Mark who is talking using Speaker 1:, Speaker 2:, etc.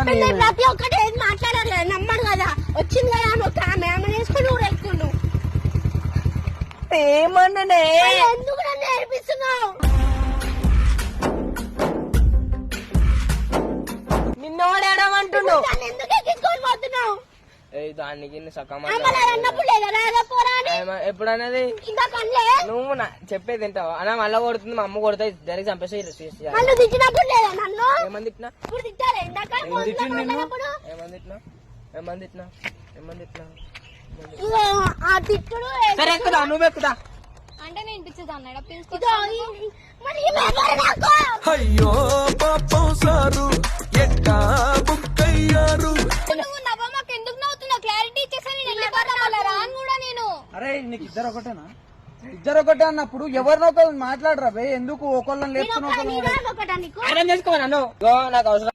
Speaker 1: ప్రతి ఒక్కటి ఏది మాట్లాడాలి నమ్మడు కదా. వచ్చింది కదా అని ఒక ఆమె వేసుకుని ఊరేస్తుండు.
Speaker 2: ఏమన్నానే
Speaker 1: ఎందుకు నన్ను నేర్పిస్తున్నావు?
Speaker 2: నిన్నోడేడమంటుండు
Speaker 1: ఎందుకు ఎక్కించుకొని పోతున్నావు?
Speaker 3: దానికి
Speaker 1: ఎప్పుడన్నది
Speaker 3: నువ్వు చెప్పేది తింటావా అన్న మళ్ళా కొడుతుంది మా అమ్మ కొడతా జరిగి చంపేసి
Speaker 1: తిట్టినప్పుడు లేదా నన్ను?
Speaker 3: ఏమని తిట్టినా ఏమని తిట్టినా
Speaker 1: ఆ తిట్టుడు
Speaker 3: సరే ఎక్కుదా నువ్వు ఎక్కుదా
Speaker 4: అంటే నేను ఇంటికి అన్నాడు
Speaker 5: అయ్యో పాపం సారు ఎట్టా బుక్కయ్యారు.
Speaker 4: మాకు ఎందుకు నవ్వుతున్నావు? క్లారిటీ ఇచ్చేసాను రాను కూడా నేను.
Speaker 2: అరే నీకు ఇద్దరు ఒకటేనా? ఇద్దరు ఒకటే అన్నప్పుడు ఎవరినో ఒకరు మాట్లాడరా బే, ఎందుకు ఒకళ్ళని లేపుతున్నావు?
Speaker 1: ఒకటా నీకు
Speaker 3: చేసుకోవాలి నాకు అవసరం